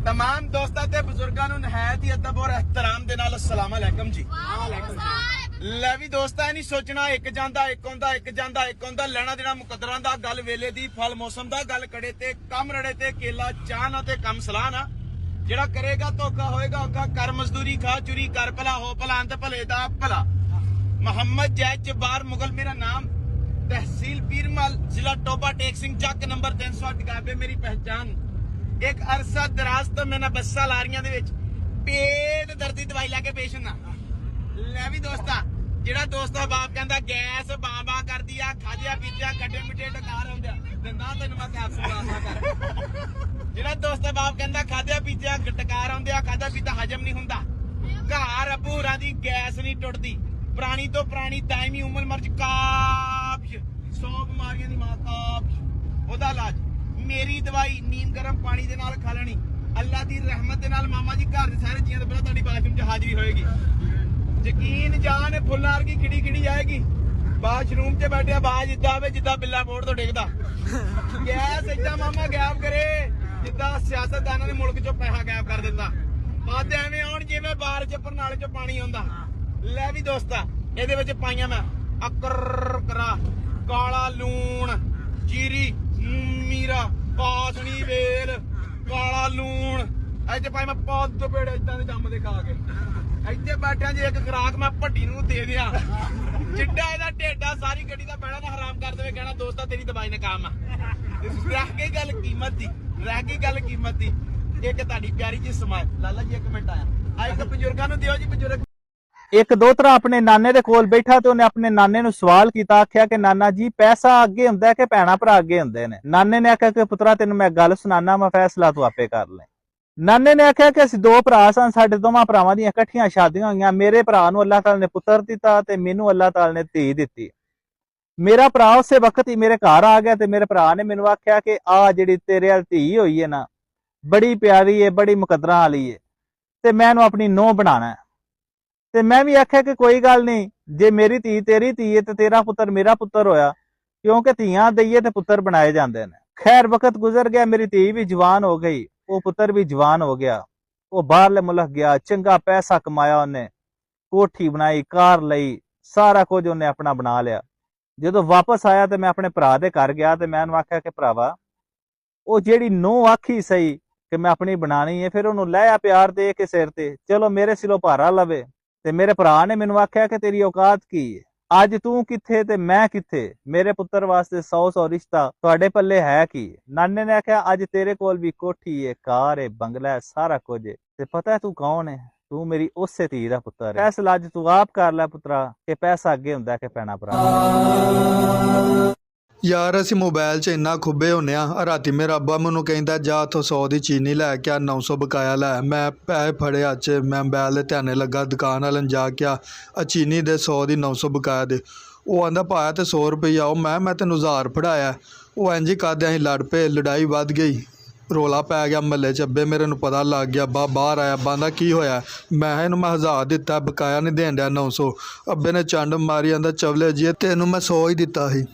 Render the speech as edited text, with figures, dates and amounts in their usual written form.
तमाम दोस्तों ते बुजुर्गों नूं निहायत ही अदब और एहतराम दे नाल अस्सलाम अलैकुम जी। ले भी दोस्ता नहीं सोचना एक जांदा एक आंदा एक जांदा एक आंदा लेना देना मुकद्दरां दा गल वेले दी फल मौसम दा गल कड़े ते कम रड़े ते केला चाह ना ते कम सलाह ना जेड़ा करेगा धोखा होएगा औखा कर मजदूरी खा चुरी कर भला हो भला अंत भले दा भला। मोहम्मद जैद जब्बार मुगल मेरा नाम, तहसील पीरमल, जिला टोबा, टेक सिंह चक, नंबर 308 गाबे मेरी पहचान। एक अरसा दराज तो मैं बसा लारियां दे विच पेट दर्द दी दवाई लैके पेश हुंदा। ले भी दोस्ता जेड़ा दोस्ता बाप कहंदा गैस बां बां करदी आ खादिया पीतिया खट्टे मिठे डकार होंदे दंदा तैनूं मैं कैप्सूल आसा कर। जेड़ा दोस्ता बाप कहंदा खादिया पीतिया डकार होंदे आ खादा पीता हजम नहीं हुंदा, घर अबू होरां दी गैस नहीं टुटदी, पुरानी तो पुरानी दायमी उमर मर्ज काब्ज 100 बीमारियां दी मां काब्ज ओदा इलाज मेरी दवाई नीम गर्म पानी दे नाल खा लेनी। अल्लाह दी रहमत दे नाल मामा जी घर दे सारे जियां तो तुहाडी बाथरूम च हाजरी होएगी। यकीन जान फुल्लां वर्गी खिड़ी खिड़ी आएगी। बाथरूम च बैठे बाज इदा आवे जिदा बिल्ला बोर्ड तो डिगदा, गैस इदा मामा गैप करे जिदा सियासतदानां ने मुल्क चों पैसा गैप कर दिंदा। बात एवें आउण जिवें बार च परनाले चों पानी आउंदा। ले भी दोस्ता इहदे विच पाईआं मैं अकर करा काला लूण जीरी मीरा पासनी वेल काला लूण इत्थे भाई मैं 5 पेड़ इदां दे जम्म दे खा के इत्थे बैठा जे एक खुराक मैं भट्टी नूं दे दियां जिड्डा इहदा ढेडा सारी गड्डी दा बैठा ना हराम कर देवे कहना दोस्ता तेरी दवाई नाकाम आ। रह गई गल कीमत दी, रह गई गल कीमत दी। एक तुहाडी प्यारी जी समाज लाला जी एक मिनट आया आ एक बजुर्गां नूं दिओ जी बजुर्ग। एक दोतरा अपने नाने दे कोल बैठा ते उन्हें अपने नाने नूं सवाल कीता, आख्या कि नाना जी पैसा अगे हुंदा कि भैणा भरा अगे हुंदे ने? नाने ने आख्या कि पुत्रा तेनू मैं गल सुनाना मैं फैसला तू आपे कर ले। नाने ने आख्या कि असीं 2 भरा सन, साडे दोवां भरावां दियां इकट्ठियां शादियां होईयां। मेरे भरा नूं अल्लाह ताला ने पुत्तर दिता ते मैनू अल्लाह ताला ने धी दिती। मेरा भरा उसे वक्त ही मेरे घर आ गया ते मेरे भरा ने मैनू आख्या कि आ जिहड़ी तेरे अल धी होई है ना बड़ी प्यारी है बड़ी मुकद्दरां वाली है ते मैं इहनूं अपनी नूंह बनाना है। ते मैं भी आख्या कि कोई गल नहीं, जे मेरी धी तेरी धी है ते तेरा पुत्र मेरा पुत्र होया, क्योंकि धीयां दईए ते पुत्र बनाए जांदे ने। खैर वक्त गुजर गया, मेरी धी भी जवान हो गई, वो पुत्र भी जवान हो गया। वो बाहरले मुल्क गया, चंगा पैसा कमाया, उन्हें कोठी बनाई, कार लई, सारा कुछ उन्हें अपना बना लिया। जदों वापस आया तो मैं अपने भरा दे घर गया ते मैं उन्हें आख्या कि भरावा वो जेड़ी नूंह आखी सही कि मैं अपनी बनानी है, फिर उन्होंने लाया प्यार दे के सिर ते, चलो मेरे सिरों भारा लवे। ते मेरे भरा ने मैनू आख्या कि तेरी औकात की है, अज तू किथे ते मैं किथे, मेरे पुत्र वास्ते 100 रिश्ता तुहाडे पल्ले है की? नाने ने आख्या अज तेरे कोल भी कोठी है, कार है, बंगला है, सारा कुछ है, ते पता है तू कौन है? तू मेरी उसे धी दा पुत्र है। फैसला अज तू आप कर लै पुत्रा कि पैसा अगे हुंदा कि भैणा भरा। यार असी मोबाइल 'ਚ ਇੰਨਾ ਖੁੱਬੇ ਹੁੰਦੇ ਆ। ਰਾਤੀ ਮੇਰਾ ਅੱਬਾ ਮੈਨੂੰ ਕਹਿੰਦਾ ਜਾ ਉੱਥੋਂ 100 ਦੀ ਚੀਨੀ ਲੈ ਕੇ ਆ, 900 ਬਕਾਇਆ ਲੈ। ਮੈਂ ਪੈਸੇ ਫੜੇ ਹੱਥ 'ਚ, ਮੈਂ ਮੋਬਾਈਲ ਦੇ ਧਿਆਨੇ ਲੱਗਾ, ਦੁਕਾਨ ਵਾਲੇ ਨੂੰ ਜਾ ਕੇ ਆ ਚੀਨੀ ਦੇ 100 ਦੀ 900 ਬਕਾਇਆ ਦੇ। ਉਹ ਆਂਦਾ ਪਾਇਆ ਤੇ 100 ਰੁਪਈਆ। ਉਹ ਮੈਂ ਤੈਨੂੰ 1000 ਫੜਾਇਆ। ਉਹ ਇੰਝ ਹੀ ਕਰਦੇ ਅਸੀਂ ਲੜ ਪਏ, ਲੜਾਈ ਵੱਧ ਗਈ, ਰੌਲਾ ਪੈ ਗਿਆ ਮਹੱਲੇ 'ਚ। ਅੱਬੇ ਮੇਰੇ ਨੂੰ ਪਤਾ ਲੱਗ ਗਿਆ, ਬਾਹਰ ਆਇਆ, ਬਾਂਦਾ ਕੀ ਹੋਇਆ? ਮੈਂ ਇਹਨੂੰ ਮੈਂ 1000 ਦਿੱਤਾ, ਬਕਾਇਆ ਨਹੀਂ ਦੇਣ ਡਿਆ 900। ਅੱਬੇ ਨੇ ਚੰਡ ਮਾਰੀ, ਆਂਦਾ ਚਵਲੇ ਜੀ ਤੈਨੂੰ ਮੈਂ 100 ਹੀ ਦਿੱਤਾ ਸੀ।